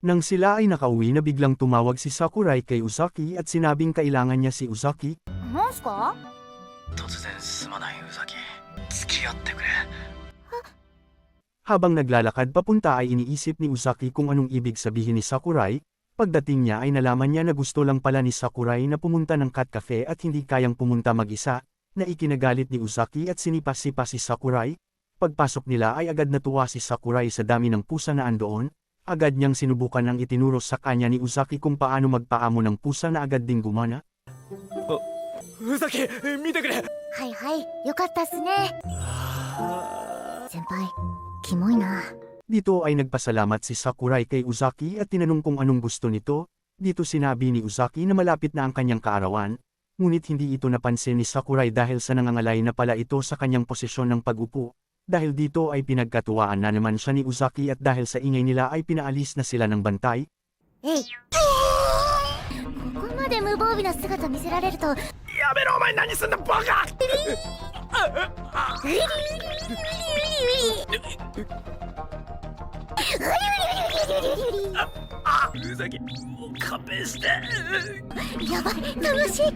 Nang sila ay nakauwi na biglang tumawag si Sakurai kay Uzaki at sinabing kailangan niya si Uzaki. なんすか？突然すまないウサギ、付き合ってくれ。 Habang naglalakad papunta ay iniisip ni Uzaki kung anong ibig sabihin ni Sakurai. Pagdating niya ay nalaman niya na gusto lang pala ni Sakurai na pumunta ng cat cafe at hindi kayang pumunta mag-isa, na ikinagalit ni Uzaki at sinipas-sipas si Sakurai. Pagpasok nila ay agad natuwa si Sakurai sa dami ng pusa na andoon. Agad niyang sinubukan ang itinuro sa kanya ni Uzaki kung paano magpaamo ng pusa na agad ding gumana. ウサギ、見てくれ。はいはい、よかったっすね。先輩、キモいな。 Dito ay nagpasalamat si Sakurai kay Uzaki at tinanong kung anong gusto nito. Dito sinabi ni Uzaki na malapit na ang kanyang kaarawan, ngunit hindi ito napansin ni Sakurai dahil sa nangangalay na pala ito sa kanyang posisyon ng pag-upo. Dahil dito ay pinagkatuwaan na naman siya ni Uzaki at dahil sa ingay nila ay pinaalis na sila ng bantay. えい。ここまで無防備な姿見せられると。やめろ、お前何すんだバカ。ウサギ、もう勘弁して。やばい、楽しい。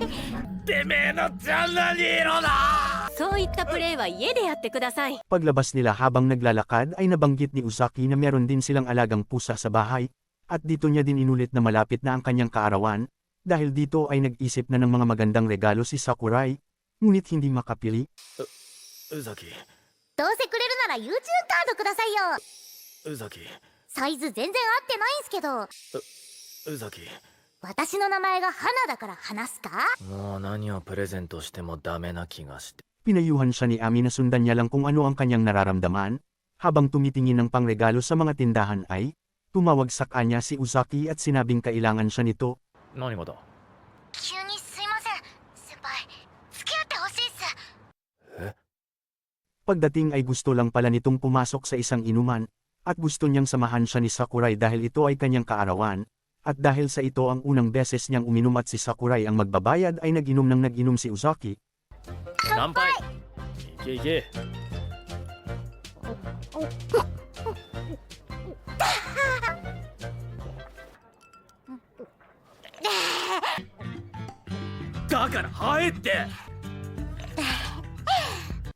てめえのジャンナニーロだ。そういったプレーは家でやってください。 Paglabas nila habang naglalakad ay nabanggit ni Uzaki na meron din silang alagang pusa sa bahay, at dito niya din inulit na malapit na ang kanyang kaarawan. Dahil dito ay nag-isip na ng mga magandang regalo si Sakurai, ngunit hindi makapili. ウサギ、どうせくれるなら YouTube カードくださいよ。ウサギ、サイズ全然合ってないんすけど。ウサギ。私の名前が花だから話すか？もう何をプレゼントしてもダメな気がして。 Pinayuhan siya ni Ami na sundan niya lang kung ano ang kanyang nararamdaman. Habang tumitingin ng pangregalo sa mga tindahan ay, tumawag sa kanya si Uzaki at sinabing kailangan siya nito. 何がだ。急にすいません、先輩。付き合ってほしいっす。 Pagdating ay gusto lang pala nitong pumasok sa isang inuman, at gusto niyang samahan siya ni Sakurai dahil ito ay kanyang kaarawan, at dahil sa ito ang unang beses niyang uminom at si Sakurai ang magbabayad ay nag-inom ng nag-inom si Uzaki. 乾杯。いけいけ。だから入って。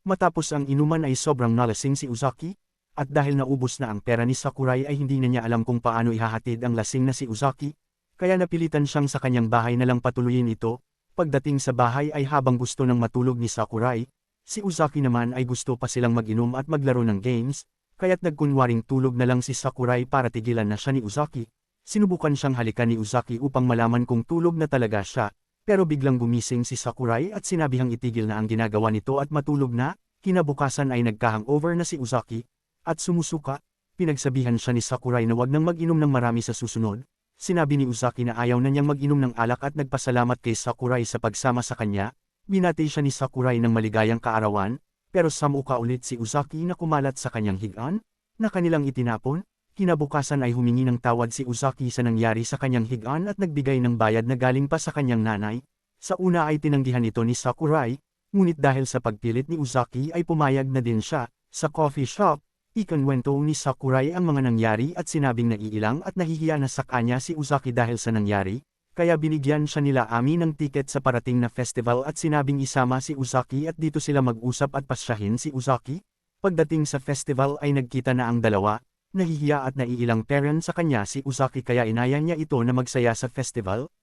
Matapos ang inuman ay sobrang nalasing si Uzaki, at dahil naubos na ang pera ni Sakurai ay hindi na niya alam kung paano ihahatid ang lasing na si Uzaki, kaya napilitan siyang sa kanyang bahay na lang patuloyin ito. Pagdating sa bahay ay habang gusto ng matulog ni Sakurai, si Uzaki naman ay gusto pa silang mag-inom at maglaro ng games, kaya't nagkunwaring tulog na lang si Sakurai para tigilan na siya ni Uzaki. Sinubukan siyang halikan ni Uzaki upang malaman kung tulog na talaga siya, pero biglang gumising si Sakurai at sinabihang itigil na ang ginagawa nito at matulog na. Kinabukasan ay nagka-hangover na si Uzaki, at sumusuka. Pinagsabihan siya ni Sakurai na wag nang mag-inom ng marami sa susunod. Sinabi ni Uzaki na ayaw na niyang mag-inom ng alak at nagpasalamat kay Sakurai sa pagsama sa kanya. Binati siya ni Sakurai ng maligayang kaarawan, pero samuka ulit si Uzaki na kumalat sa kanyang higaan, na kanilang itinapon. Kinabukasan ay humingi ng tawad si Uzaki sa nangyari sa kanyang higaan at nagbigay ng bayad na galing pa sa kanyang nanay. Sa una ay tinanggihan ito ni Sakurai, ngunit dahil sa pagpilit ni Uzaki ay pumayag na din siya. Sa coffee shop, ikinwento ni Sakurai ang mga nangyari at sinabing naiilang at nahihiya na sa kanya si Uzaki dahil sa nangyari, kaya binigyan siya nila Ami ng tiket sa parating na festival at sinabing isama si Uzaki at dito sila mag-usap at pasyahin si Uzaki. Pagdating sa festival ay nagkita na ang dalawa, nahihiya at naiilang parent sa kanya si Uzaki kaya inaya niya ito na magsaya sa festival.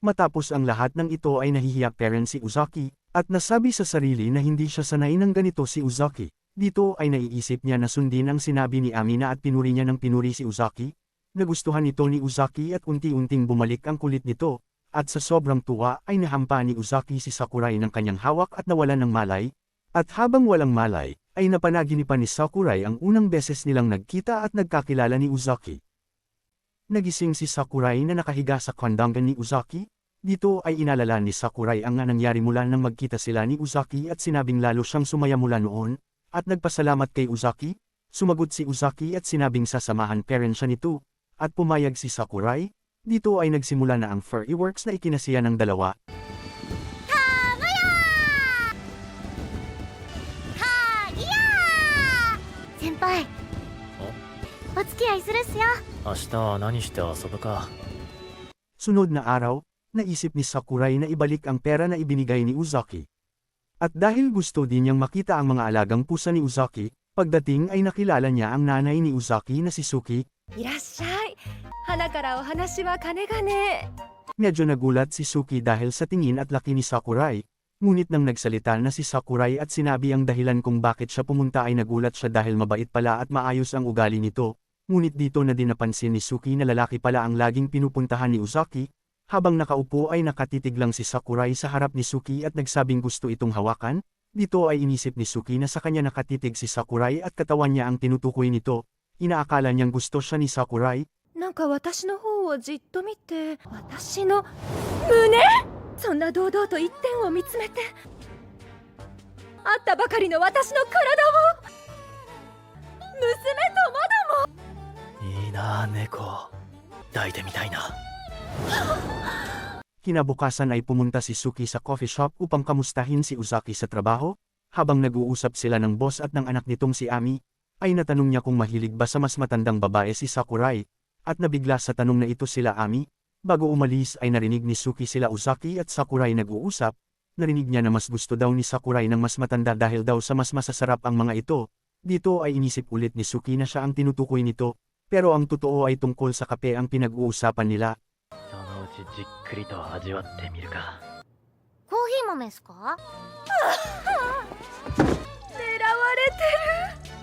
Matapos ang lahat ng ito ay nahihiya parent si Uzaki, at nasabi sa sarili na hindi siya sanay ng ganito si Uzaki. Dito ay naiisip niya na sundin ang sinabi ni Amina at pinuri niya ng pinuri si Uzaki. Nagustuhan ito ni Uzaki at unti-unting bumalik ang kulit nito, at sa sobrang tuwa ay nahampa ni Uzaki si Sakurai ng kanyang hawak at nawalan ng malay. At habang walang malay, ay napanaginipan ni Sakurai ang unang beses nilang nagkita at nagkakilala ni Uzaki. Nagising si Sakurai na nakahiga sa kandangan ni Uzaki. Dito ay inalala ni Sakurai ang nangyari mula nang magkita sila ni Uzaki at sinabing lalo siyang sumaya mula noon, at nagpasalamat kay Uzaki. Sumagot si Uzaki at sinabing sasamahan parent siya nito, at pumayag si Sakurai. Dito ay nagsimula na ang fireworks na ikinasiya ng dalawa. 先輩お付き合いするっすよ。明日は何して遊ぶか。 Sunod na araw, naisip ni Sakurai na ibalik ang pera na ibinigay ni Uzaki. At dahil gusto din niyang makita ang mga alagang pusa ni Uzaki, pagdating ay nakilala niya ang nanay ni Uzaki na si Suki. いらっしゃい。花からお話は金がね。 Medyo nagulat si Suki dahil sa tingin at laki ni Sakurai, ngunit nang nagsalita na si Sakurai at sinabi ang dahilan kung bakit siya pumunta ay nagulat siya dahil mabait pala at maayos ang ugali nito, ngunit dito na din napansin ni Suki na lalaki pala ang laging pinupuntahan ni Uzaki. Habang nakaupo ay nakatitig lang si Sakurai sa harap ni Suki at nagsabing gusto itong hawakan, dito ay inisip ni Suki na sa kanya nakatitig si Sakurai at katawan niya ang tinutukoy nito, inaakala niyang gusto siya ni Sakurai. なんか私の方をじっと見て、私の胸？そんな堂々と一点を見つめて、会ったばかりの私の体を、娘とまだも。いいな猫。抱いてみたいな。 Kinabukasan ay pumunta si Suki sa coffee shop upang kamustahin si Uzaki sa trabaho. Habang nag-uusap sila ng boss at ng anak nitong si Ami, ay natanong niya kung mahilig ba sa mas matandang babae si Sakurai, at nabigla sa tanong na ito sila Ami. Bago umalis ay narinig ni Suki sila Uzaki at Sakurai nag-uusap. Narinig niya na mas gusto daw ni Sakurai ng mas matanda dahil daw sa mas masasarap ang mga ito. Dito ay inisip ulit ni Suki na siya ang tinutukoy nito, pero ang totoo ay tungkol sa kape ang pinag-uusapan nila. そのうちじっくりと味わってみるか。コーヒー豆っすか？狙われてる。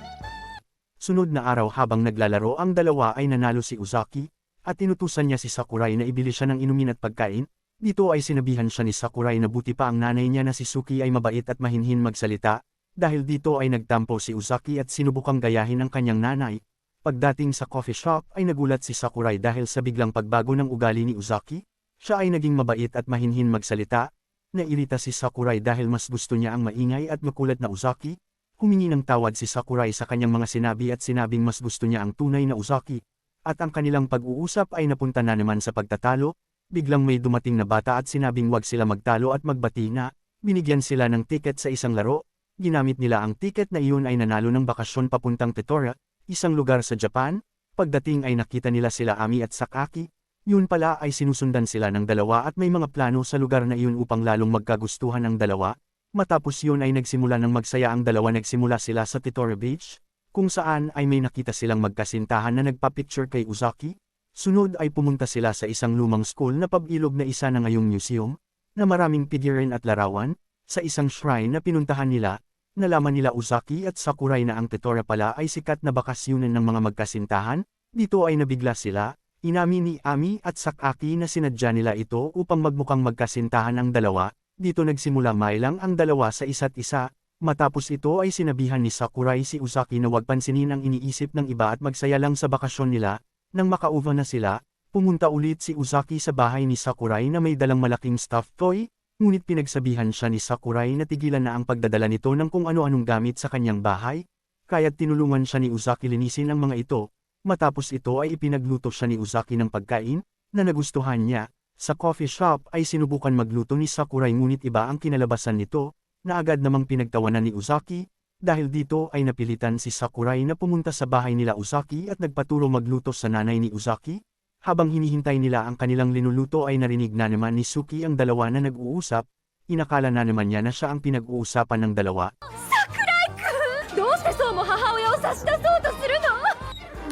Sunod na araw habang naglalaro ang dalawa ay nanalo si Uzaki, at tinutusan niya si Sakurai na ibili siya ng inumin at pagkain. Dito ay sinabihan siya ni Sakurai na buti pa ang nanay niya na si Suki ay mabait at mahinhin magsalita, dahil dito ay nagtampo si Uzaki at sinubukang gayahin ang kanyang nanay. Pagdating sa coffee shop ay nagulat si Sakurai dahil sa biglang pagbago ng ugali ni Uzaki. Siya ay naging mabait at mahinhin magsalita. Nairita si Sakurai dahil mas gusto niya ang maingay at makulat na Uzaki. Humingi ng tawad si Sakurai sa kanyang mga sinabi at sinabing mas gusto niya ang tunay na Uzaki. At ang kanilang pag-uusap ay napunta na naman sa pagtatalo. Biglang may dumating na bata at sinabing wag sila magtalo at magbati na. Binigyan sila ng tiket sa isang laro. Ginamit nila ang tiket na iyon ay nanalo ng bakasyon papuntang Tottori, isang lugar sa Japan. Pagdating ay nakita nila sila Ami at Sakaki. Yun pala ay sinusundan sila ng dalawa at may mga plano sa lugar na iyon upang lalong magkagustuhan ang dalawa. Matapos yun ay nagsimula ng magsaya ang dalawa. Nagsimula sila sa Tottori Beach, kung saan ay may nakita silang magkasintahan na nagpa-picture kay Uzaki. Sunod ay pumunta sila sa isang lumang school na pabilog na isa na ngayong museum, na maraming figurine at larawan. Sa isang shrine na pinuntahan nila, nalaman nila Uzaki at Sakurai na ang Tottori pala ay sikat na bakasyunan ng mga magkasintahan. Dito ay nabigla sila. Inamin ni Ami at Sakaki na sinadya nila ito upang magmukhang magkasintahan ang dalawa. Dito nagsimula mailang ang dalawa sa isa't isa. Matapos ito ay sinabihan ni Sakurai si Uzaki na huwag pansinin ang iniisip ng iba at magsaya lang sa bakasyon nila. Nang makauva na sila, pumunta ulit si Uzaki sa bahay ni Sakurai na may dalang malaking stuffed toy. Ngunit pinagsabihan siya ni Sakurai na tigilan na ang pagdadala nito ng kung ano-anong gamit sa kanyang bahay. Kaya't tinulungan siya ni Uzaki linisin ang mga ito. Matapos ito ay ipinagluto siya ni Uzaki ng pagkain na nagustuhan niya. Sa coffee shop ay sinubukan magluto ni Sakurai ngunit iba ang kinalabasan nito, na agad namang pinagtawanan ni Uzaki. Dahil dito ay napilitan si Sakurai na pumunta sa bahay nila Uzaki at nagpaturo magluto sa nanay ni Uzaki. Habang hinihintay nila ang kanilang linuluto ay narinig na naman ni Suki ang dalawa na nag-uusap. Inakala na naman niya na siya ang pinag-uusapan ng dalawa. Sakurai-kun! どうしてそうも母親を差し出そうとするの？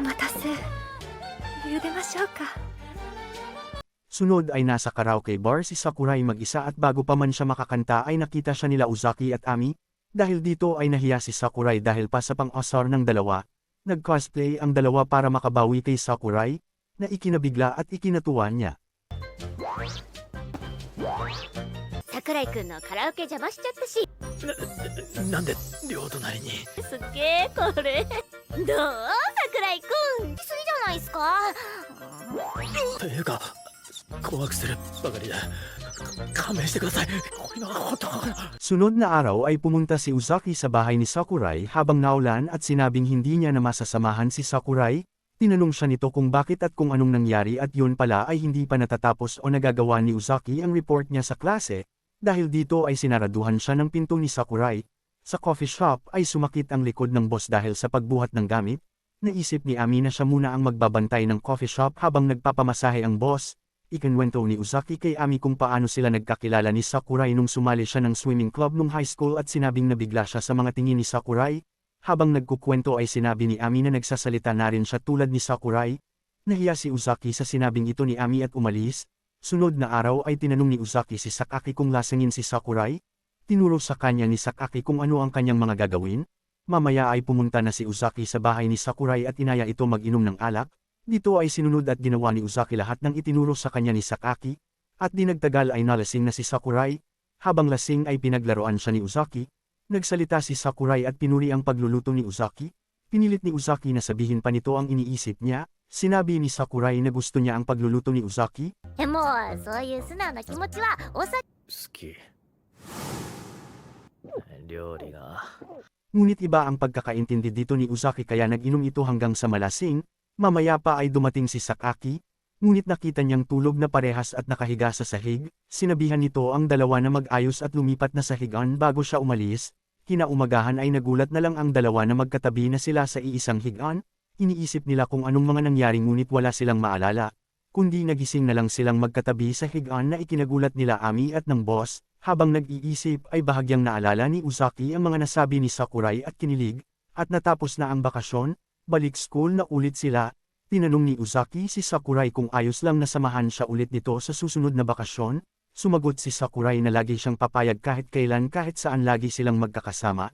お待たせ。茹でましょうか。 Sunod ay nasa karaoke bar si Sakurai mag-isa at bago pa man siya makakanta ay nakita siya nila Uzaki at Ami. Dahil dito ay nahiya si Sakurai dahil pa sa pang-asar ng dalawa. Nag-cosplay ang dalawa para makabawi kay Sakurai, na ikinabigla at ikinatuwa niya. 桜井くんのカラオケ邪魔しちゃったし。なんで両隣に。すっげーこれ。どう桜井くん。言い過ぎじゃないっすか。というか困惑するばかりで勘弁してください。これは本当。 Sunod na araw ay pumunta si Uzaki sa bahay ni Sakurai habang naulan at sinabing hindi niya na masasamahan si Sakurai. Tinanong siya nito kung bakit at kung anong nangyari at yun pala ay hindi pa natatapos o nagagawa ni Uzaki ang report niya sa klase, dahil dito ay sinaraduhan siya ng pinto ni Sakurai. Sa coffee shop ay sumakit ang likod ng boss dahil sa pagbuhat ng gamit. Naisip ni Ami na siya muna ang magbabantay ng coffee shop habang nagpapamasahe ang boss. Ikinwento ni Uzaki kay Ami kung paano sila nagkakilala ni Sakurai nung sumali siya ng swimming club nung high school at sinabing nabigla siya sa mga tingin ni Sakurai. Habang nagkukwento ay sinabi ni Ami na nagsasalita na rin siya tulad ni Sakurai. Nahiya si Uzaki sa sinabing ito ni Ami at umalis. Sunod na araw ay tinanong ni Uzaki si Sakaki kung lasingin si Sakurai. Tinuro sa kanya ni Sakaki kung ano ang kanyang mga gagawin. Mamaya ay pumunta na si Uzaki sa bahay ni Sakurai at inaya ito mag-inom ng alak. Dito ay sinunod at ginawa ni Uzaki lahat ng itinuro sa kanya ni Sakaki. At di nagtagal ay nalasing na si Sakurai. Habang lasing ay pinaglaruan siya ni Uzaki. Nagsalita si Sakurai at pinuri ang pagluluto ni Uzaki. Pinilit ni Uzaki na sabihin pa nito ang iniisip niya. Sinabi ni Sakurai na gusto niya ang pagluluto ni Uzaki. もうそういう素直な気持ちはお酒好き料理が Ngunit iba ang pagkakaintindi dito ni Uzaki kaya nag-inom ito hanggang sa malasing. Mamaya pa ay dumating si Sakaki. Ngunit nakita niyang tulog na parehas at nakahiga sa sahig. Sinabihan nito ang dalawa na mag-ayos at lumipat na sa higaan bago siya umalis. Kinaumagahan ay nagulat na lang ang dalawa na magkatabi na sila sa iisang higaan. Iniisip nila kung anong mga nangyari ngunit wala silang maalala. Kundi nagising na lang silang magkatabi sa higaan na ikinagulat nila Ami at ng boss. Habang nag-iisip ay bahagyang naalala ni Uzaki ang mga nasabi ni Sakurai at kinilig. At natapos na ang bakasyon, balik school na ulit sila. Tinanong ni Uzaki si Sakurai kung ayos lang na samahan siya ulit dito sa susunod na bakasyon. Sumagot si Sakurai na lagi siyang papayag kahit kailan kahit saan lagi silang magkakasama.